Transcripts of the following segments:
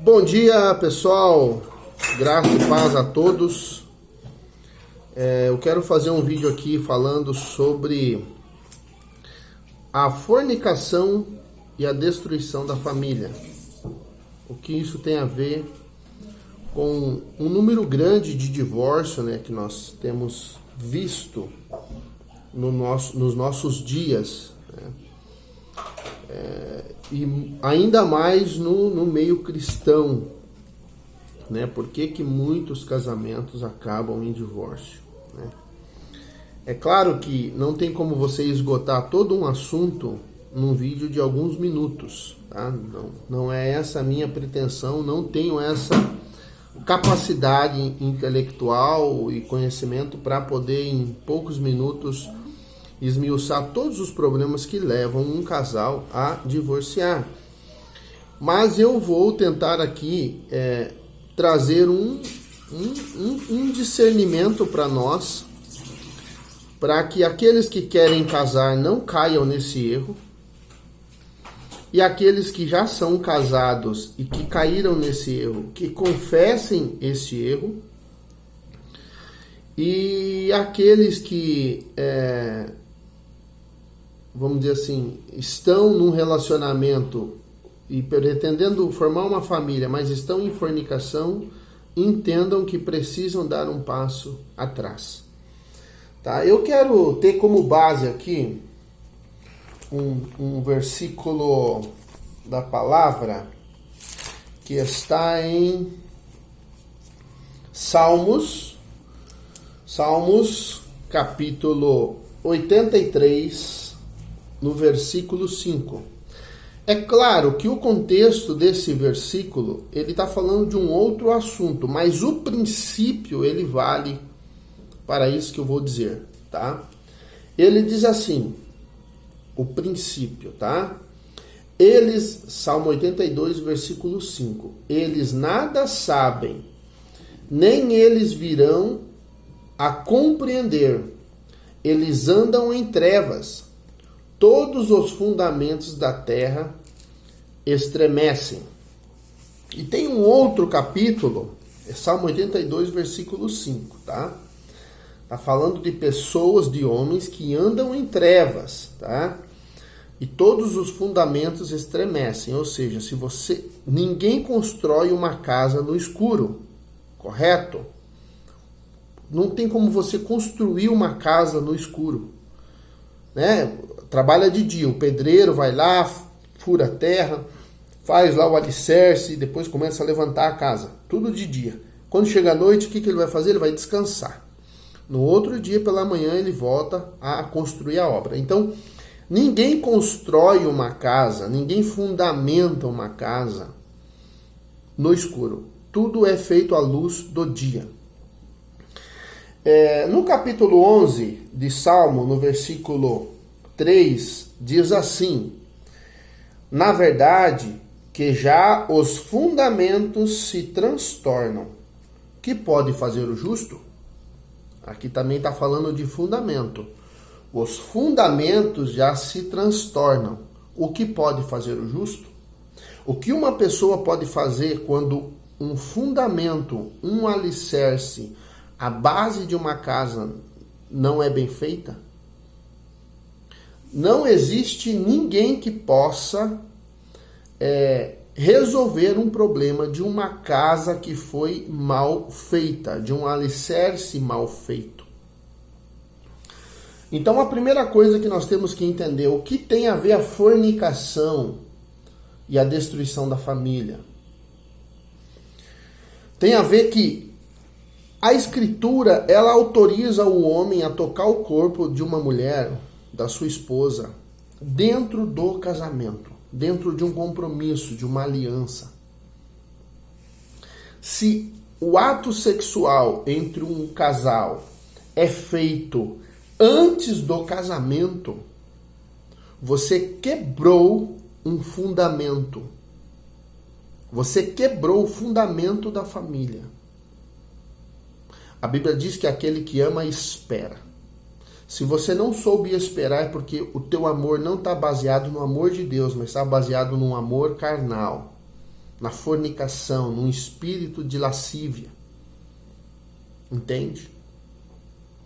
Bom dia, pessoal, graça e paz a todos. Eu quero fazer um vídeo aqui falando sobre a fornicação e a destruição da família. O que isso tem a ver com um número grande de divórcio, que nós temos visto nos nossos dias, e ainda mais no meio cristão, Por que muitos casamentos acabam em divórcio, É claro que não tem como você esgotar todo um assunto num vídeo de alguns minutos, tá? Não é essa a minha pretensão, não tenho essa capacidade intelectual e conhecimento para poder em poucos minutos esmiuçar todos os problemas que levam um casal a divorciar. Mas eu vou tentar aqui trazer um discernimento para nós, para que aqueles que querem casar não caiam nesse erro, e aqueles que já são casados e que caíram nesse erro, que confessem esse erro, e aqueles que, vamos dizer assim, estão num relacionamento e pretendendo formar uma família, mas estão em fornicação, entendam que precisam dar um passo atrás. Tá? Eu quero ter como base aqui um versículo da palavra que está em Salmos capítulo 83, no versículo 5. É claro que o contexto desse versículo, ele está falando de um outro assunto, mas o princípio ele vale para isso que eu vou dizer, tá? Ele diz assim, o princípio, tá? Salmo 82, versículo 5, eles nada sabem, nem eles virão a compreender, eles andam em trevas, todos os fundamentos da terra estremecem. E tem um outro capítulo, Salmo 82, versículo 5, tá? Tá falando de pessoas, de homens que andam em trevas, tá? E todos os fundamentos estremecem, ou seja, ninguém constrói uma casa no escuro, correto? Não tem como você construir uma casa no escuro, Trabalha de dia, o pedreiro vai lá, fura a terra, faz lá o alicerce e depois começa a levantar a casa, tudo de dia. Quando chega a noite, o que ele vai fazer? Ele vai descansar. No outro dia, pela manhã, ele volta a construir a obra. Então, ninguém constrói uma casa, ninguém fundamenta uma casa no escuro. Tudo é feito à luz do dia. No capítulo 11 de Salmo, no versículo 3, diz assim: na verdade, que já os fundamentos se transtornam. Que pode fazer o justo? Aqui também está falando de fundamento. Os fundamentos já se transtornam. O que pode fazer o justo? O que uma pessoa pode fazer quando um fundamento, um alicerce, a base de uma casa não é bem feita? Não existe ninguém que possa resolver um problema de uma casa que foi mal feita, de um alicerce mal feito. Então a primeira coisa que nós temos que entender, o que tem a ver a fornicação e a destruição da família? Tem a ver que a Escritura, ela autoriza o homem a tocar o corpo de uma mulher, da sua esposa, dentro do casamento, dentro de um compromisso, de uma aliança. Se o ato sexual entre um casal é feito antes do casamento, você quebrou um fundamento. Você quebrou o fundamento da família. A Bíblia diz que aquele que ama espera. Se você não soube esperar, é porque o teu amor não está baseado no amor de Deus, mas está baseado num amor carnal. na fornicação, num espírito de lascívia. Entende?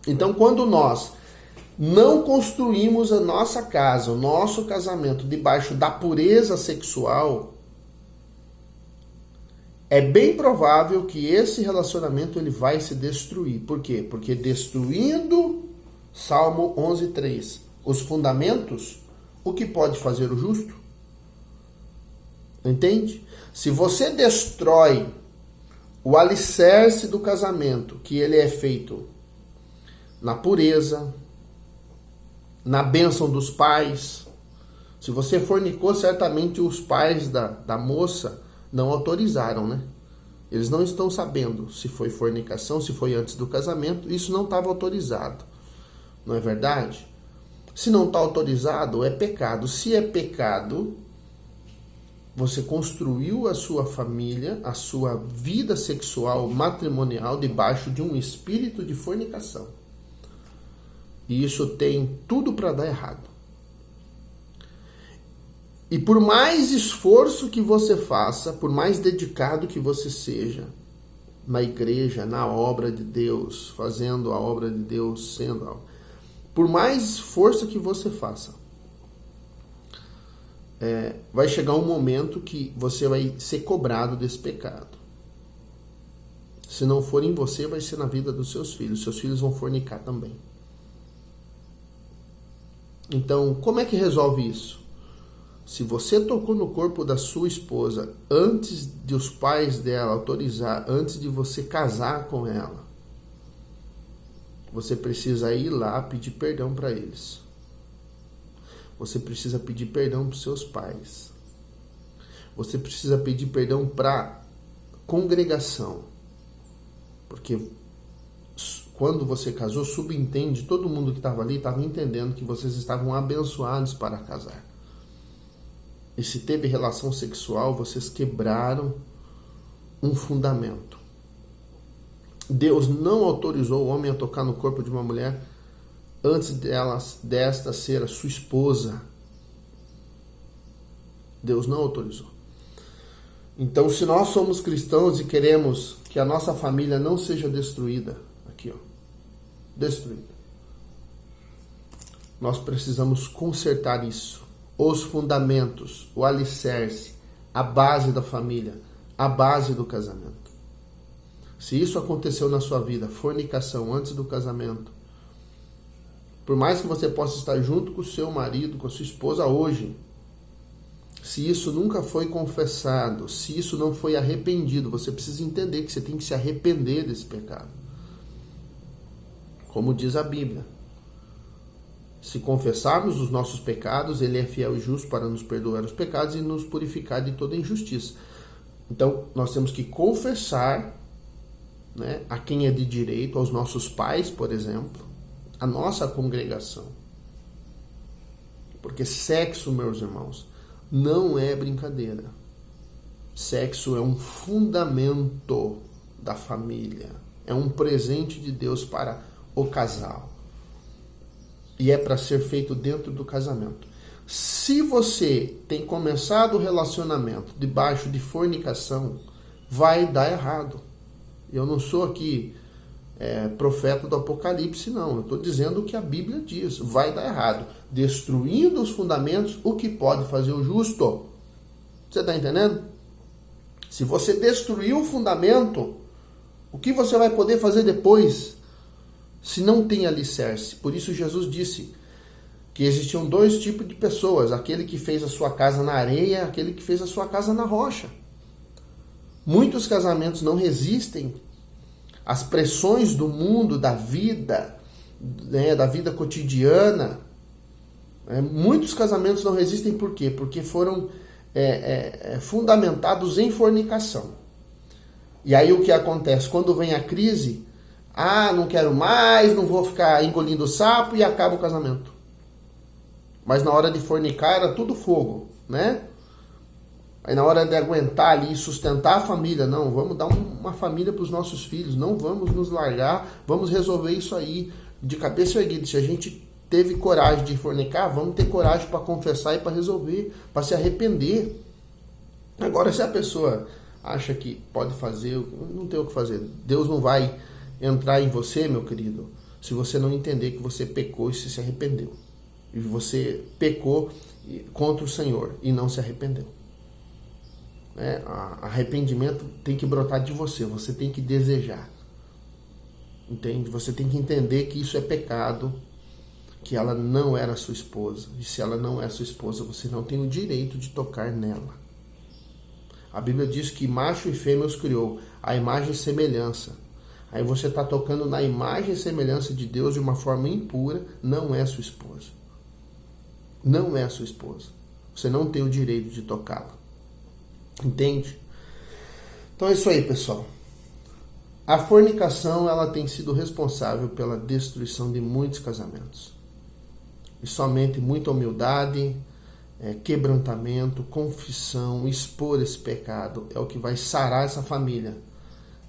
Então, quando nós não construímos a nossa casa, o nosso casamento debaixo da pureza sexual, é bem provável que esse relacionamento ele vai se destruir. Por quê? Porque destruindo, Salmo 11:3, os fundamentos, o que pode fazer o justo? Entende? Se você destrói o alicerce do casamento, que ele é feito na pureza, na bênção dos pais. Se você fornicou, certamente os pais da moça não autorizaram, né? Eles não estão sabendo se foi fornicação, se foi antes do casamento. Isso não estava autorizado. Não é verdade? Se não está autorizado, é pecado. Se é pecado, você construiu a sua família, a sua vida sexual matrimonial debaixo de um espírito de fornicação. E isso tem tudo para dar errado. E por mais esforço que você faça, por mais dedicado que você seja na igreja, na obra de Deus, fazendo a obra de Deus, por mais força que você faça, vai chegar um momento que você vai ser cobrado desse pecado. Se não for em você, vai ser na vida dos seus filhos. Seus filhos vão fornicar também. Então, como é que resolve isso? Se você tocou no corpo da sua esposa antes de os pais dela autorizar, antes de você casar com ela, você precisa ir lá pedir perdão para eles. Você precisa pedir perdão para os seus pais. Você precisa pedir perdão para a congregação. Porque quando você casou, subentende, todo mundo que estava ali estava entendendo que vocês estavam abençoados para casar. E se teve relação sexual, vocês quebraram um fundamento. Deus não autorizou o homem a tocar no corpo de uma mulher antes desta ser a sua esposa. Deus não autorizou. Então, se nós somos cristãos e queremos que a nossa família não seja destruída, destruída, nós precisamos consertar isso. Os fundamentos, o alicerce, a base da família, a base do casamento. Se isso aconteceu na sua vida, fornicação antes do casamento, por mais que você possa estar junto com o seu marido, com a sua esposa hoje, se isso nunca foi confessado, se isso não foi arrependido, você precisa entender que você tem que se arrepender desse pecado. Como diz a Bíblia, se confessarmos os nossos pecados, Ele é fiel e justo para nos perdoar os pecados e nos purificar de toda injustiça. Então, nós temos que confessar, né, a quem é de direito, aos nossos pais, por exemplo, a nossa congregação. Porque sexo, meus irmãos, não é brincadeira. Sexo é um fundamento da família. É um presente de Deus para o casal. E é para ser feito dentro do casamento. Se você tem começado o relacionamento debaixo de fornicação, vai dar errado. Eu não sou aqui profeta do Apocalipse, não. Eu estou dizendo o que a Bíblia diz. Vai dar errado. Destruindo os fundamentos, o que pode fazer o justo? Você está entendendo? Se você destruir o fundamento, o que você vai poder fazer depois? Se não tem alicerce. Por isso Jesus disse que existiam dois tipos de pessoas. Aquele que fez a sua casa na areia, aquele que fez a sua casa na rocha. Muitos casamentos não resistem às pressões do mundo, da vida, né, da vida cotidiana. Muitos casamentos não resistem por quê? Porque foram fundamentados em fornicação. E aí o que acontece? Quando vem a crise, não quero mais, não vou ficar engolindo sapo, e acaba o casamento. Mas na hora de fornicar era tudo fogo, né? Aí na hora de aguentar ali, sustentar a família, não, vamos dar uma família para os nossos filhos, não vamos nos largar, vamos resolver isso aí de cabeça erguida. Se a gente teve coragem de fornicar, vamos ter coragem para confessar e para resolver, para se arrepender. Agora, se a pessoa acha que pode fazer, não tem o que fazer. Deus não vai entrar em você, meu querido, se você não entender que você pecou e se arrependeu. E você pecou contra o Senhor e não se arrependeu. Arrependimento tem que brotar de você, você tem que desejar. Entende? Você tem que entender que isso é pecado, que ela não era sua esposa. E se ela não é sua esposa, você não tem o direito de tocar nela. A Bíblia diz que macho e fêmea os criou, a imagem e semelhança. Aí você está tocando na imagem e semelhança de Deus de uma forma impura, não é sua esposa. Não é sua esposa. Você não tem o direito de tocá-la. Entende? Então é isso aí, pessoal. A fornicação, ela tem sido responsável pela destruição de muitos casamentos. E somente muita humildade, quebrantamento, confissão, expor esse pecado é o que vai sarar essa família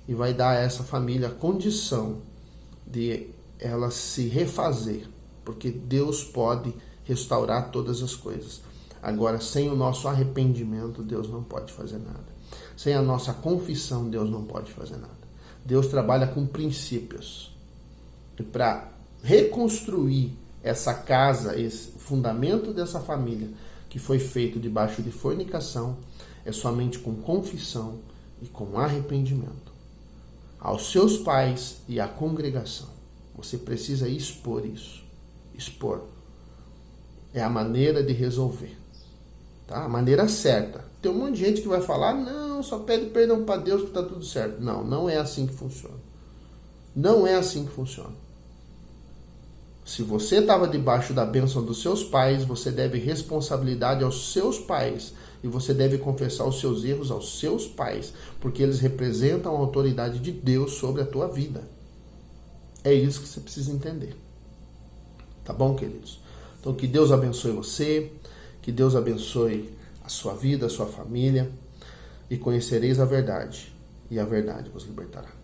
e vai dar a essa família a condição de ela se refazer, porque Deus pode restaurar todas as coisas. Agora, sem o nosso arrependimento, Deus não pode fazer nada. Sem a nossa confissão, Deus não pode fazer nada. Deus trabalha com princípios. E para reconstruir essa casa, esse fundamento dessa família, que foi feito debaixo de fornicação, é somente com confissão e com arrependimento. Aos seus pais e à congregação. Você precisa expor isso. Expor. É a maneira de resolver. Tá? A maneira certa. Tem um monte de gente que vai falar, não, só pede perdão para Deus que está tudo certo. Não, não é assim que funciona. Não é assim que funciona. Se você estava debaixo da bênção dos seus pais, você deve responsabilidade aos seus pais. E você deve confessar os seus erros aos seus pais. Porque eles representam a autoridade de Deus sobre a tua vida. É isso que você precisa entender. Tá bom, queridos? Então, que Deus abençoe você. Que Deus abençoe a sua vida, a sua família. E conhecereis a verdade. E a verdade vos libertará.